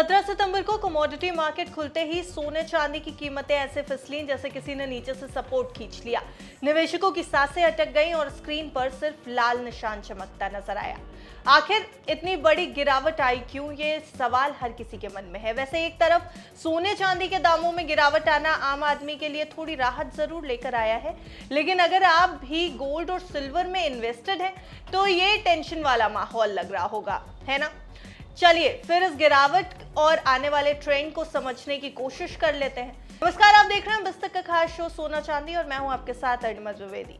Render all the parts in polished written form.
17 सितंबर को commodity market खुलते ही सोने चांदी की कीमतें ऐसे फिसलीं जैसे किसी ने नीचे से सपोर्ट खींच लिया। निवेशकों की सांसें अटक गईं और स्क्रीन पर सिर्फ लाल निशान चमकता नजर आया। आखिर इतनी बड़ी गिरावट आई क्यों, ये सवाल हर किसी के मन में है। वैसे एक तरफ सोने चांदी के दामों में गिरावट आना आम आदमी के लिए थोड़ी राहत जरूर लेकर आया है, लेकिन अगर आप भी गोल्ड और सिल्वर में इन्वेस्टेड हैं तो ये टेंशन वाला माहौल लग रहा होगा, है ना। चलिए फिर इस गिरावट और आने वाले ट्रेंड को समझने की कोशिश कर लेते हैं। नमस्कार, आप देख रहे हैं बिस्तक का खास शो सोना चांदी और मैं हूं आपके साथ अर्णिमा द्विवेदी।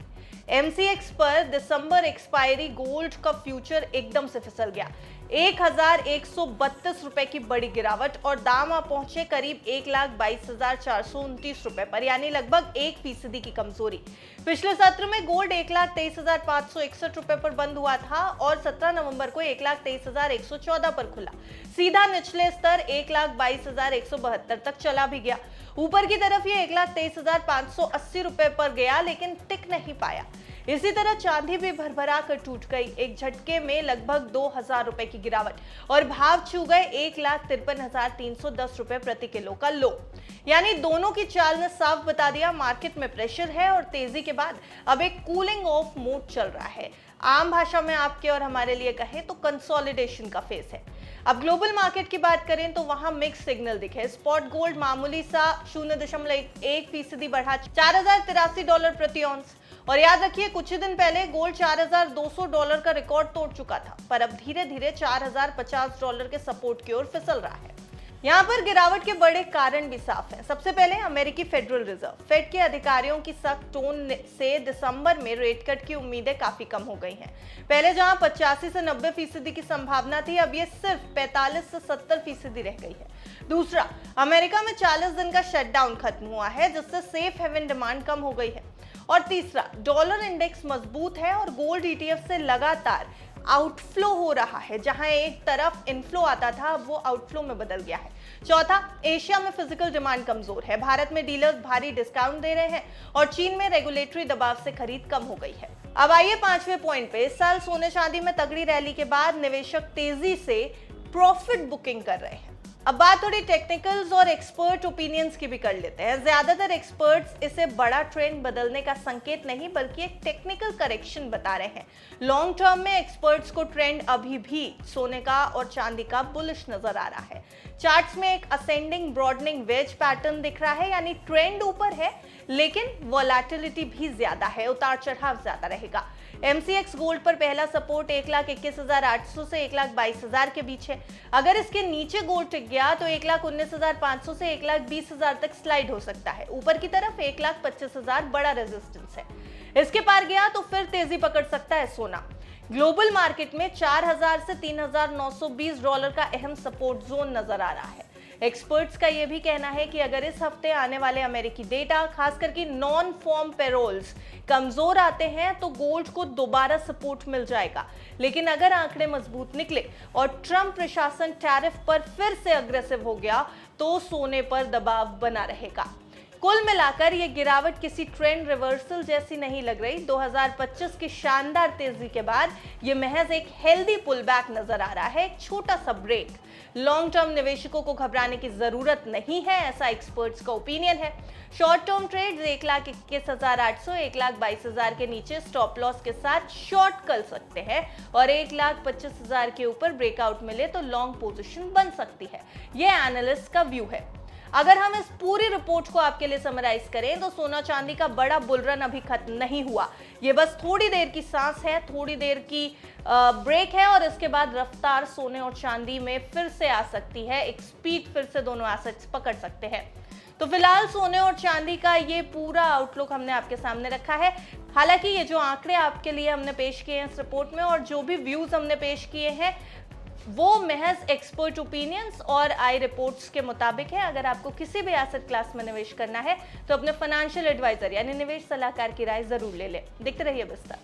एमसीएक्स पर दिसंबर एक्सपायरी गोल्ड का फ्यूचर एकदम से फिसल गया। 1132 रुपए की बड़ी गिरावट और दाम आप पहुंचे करीब 1,22,429 रुपए पर, यानी लगभग 1% की कमजोरी। पिछले सत्र में गोल्ड 1,23,561 रुपए पर बंद हुआ था और 17 नवंबर को 1,23,114 पर खुला। सीधा निचले स्तर 1,22,172 तक चला भी गया। ऊपर की तरफ ये 1,23,580 रुपए पर गया, लेकिन टिक नहीं पाया। इसी तरह चांदी भी भरभरा कर टूट गई। एक झटके में लगभग 2,000 रुपए की गिरावट और भाव छू गए 1,53,310 रुपए प्रति किलो का लो। यानी दोनों की चाल ने साफ बता दिया मार्केट में प्रेशर है और तेजी के बाद अब एक कूलिंग ऑफ मोड चल रहा है। आम भाषा में आपके और हमारे लिए कहें तो कंसोलिडेशन का फेज है। अब ग्लोबल मार्केट की बात करें तो वहां मिक्स सिग्नल दिखे। स्पॉट गोल्ड मामूली सा 0.1% बढ़ा $4,083 प्रति ऑन्स। और याद रखिए कुछ ही दिन पहले गोल्ड $4,200 का रिकॉर्ड तोड़ चुका था, पर अब धीरे धीरे $4,050 के सपोर्ट की ओर फिसल रहा है। यहाँ पर गिरावट के बड़े कारण भी साफ हैं। सबसे पहले अमेरिकी फेडरल रिजर्व फेड के अधिकारियों की सख्त टोन से दिसंबर में रेट कट की उम्मीदें काफी कम हो गई हैं। पहले जहां 85 से 90% की संभावना थी, अब ये सिर्फ 45 से 70% रह गई है। दूसरा, अमेरिका में 40 दिन का शटडाउन खत्म हुआ है, जिससे सेफ हेवन डिमांड कम हो गई है। और तीसरा, डॉलर इंडेक्स मजबूत है और गोल्ड ईटीएफ से लगातार आउटफ्लो हो रहा है। जहां एक तरफ इनफ्लो आता था, अब वो आउटफ्लो में बदल गया है। चौथा, एशिया में फिजिकल डिमांड कमजोर है। भारत में डीलर्स भारी डिस्काउंट दे रहे हैं और चीन में रेगुलेटरी दबाव से खरीद कम हो गई है। अब आइए 5वें पॉइंट पे। इस साल सोने चांदी में तगड़ी रैली के बाद निवेशक तेजी से प्रॉफिट बुकिंग कर रहे हैं। अब बात थोड़ी टेक्निकल्स और एक्सपर्ट ओपिनियंस की भी कर लेते हैं। ज्यादातर एक्सपर्ट्स इसे बड़ा ट्रेंड बदलने का संकेत नहीं बल्कि एक टेक्निकल करेक्शन बता रहे हैं। लॉन्ग टर्म में एक्सपर्ट्स को ट्रेंड अभी भी सोने का और चांदी का बुलिश नजर आ रहा है। चार्ट्स में एक असेंडिंग ब्रॉडनिंग वेज पैटर्न दिख रहा है, यानी ट्रेंड ऊपर है लेकिन वोलेटिलिटी भी ज्यादा है, उतार चढ़ाव ज्यादा रहेगा। एमसीएक्स गोल्ड पर पहला सपोर्ट 1,21,800 से 1,22,000 के बीच है। अगर इसके नीचे गोल्ड टिक गया तो 1,19,500 से 1,20,000 तक स्लाइड हो सकता है। ऊपर की तरफ 1,25,000 बड़ा रेजिस्टेंस है। इसके पार गया तो फिर तेजी पकड़ सकता है सोना। ग्लोबल मार्केट में 4,000 से $3,920 का अहम सपोर्ट जोन नजर आ रहा है। एक्सपर्ट्स का यह भी कहना है कि अगर इस हफ्ते आने वाले अमेरिकी डेटा, खासकर कि नॉन फॉर्म पेरोल्स कमजोर आते हैं तो गोल्ड को दोबारा सपोर्ट मिल जाएगा। लेकिन अगर आंकड़े मजबूत निकले और ट्रंप प्रशासन टैरिफ पर फिर से अग्रेसिव हो गया तो सोने पर दबाव बना रहेगा। कुल मिलाकर ये गिरावट किसी ट्रेंड रिवर्सल जैसी नहीं लग रही। 2025 की शानदार तेजी के बाद ये महज एक हेल्दी पुल बैक नजर आ रहा है, एक छोटा सा ब्रेक। लॉन्ग टर्म निवेशकों को घबराने की जरूरत नहीं है, ऐसा एक्सपर्ट्स का ओपिनियन है। शॉर्ट टर्म ट्रेड्स 1,21,800, 1,22,000 के नीचे स्टॉप लॉस के साथ शॉर्ट कर सकते हैं और 1,25,000 के ऊपर ब्रेकआउट मिले तो लॉन्ग पोजीशन बन सकती है। यह एनालिस्ट का व्यू है। अगर हम इस पूरी रिपोर्ट को आपके लिए समराइज करें तो सोना चांदी का बड़ा बुलरन अभी खत्म नहीं हुआ। ये बस थोड़ी देर की सांस है, थोड़ी देर की ब्रेक है और इसके बाद रफ्तार सोने और चांदी में फिर से आ सकती है। एक स्पीड फिर से दोनों एसेट्स पकड़ सकते हैं। तो फिलहाल सोने और चांदी का ये पूरा आउटलुक हमने आपके सामने रखा है। हालांकि ये जो आंकड़े आपके लिए हमने पेश किए हैं इस रिपोर्ट में और जो भी व्यूज हमने पेश किए हैं वो महज एक्सपर्ट ओपिनियंस और आई रिपोर्ट्स के मुताबिक है। अगर आपको किसी भी एसेट क्लास में निवेश करना है तो अपने फाइनेंशियल एडवाइजर यानी निवेश सलाहकार की राय जरूर ले लें। देखते रहिए बिस्तक।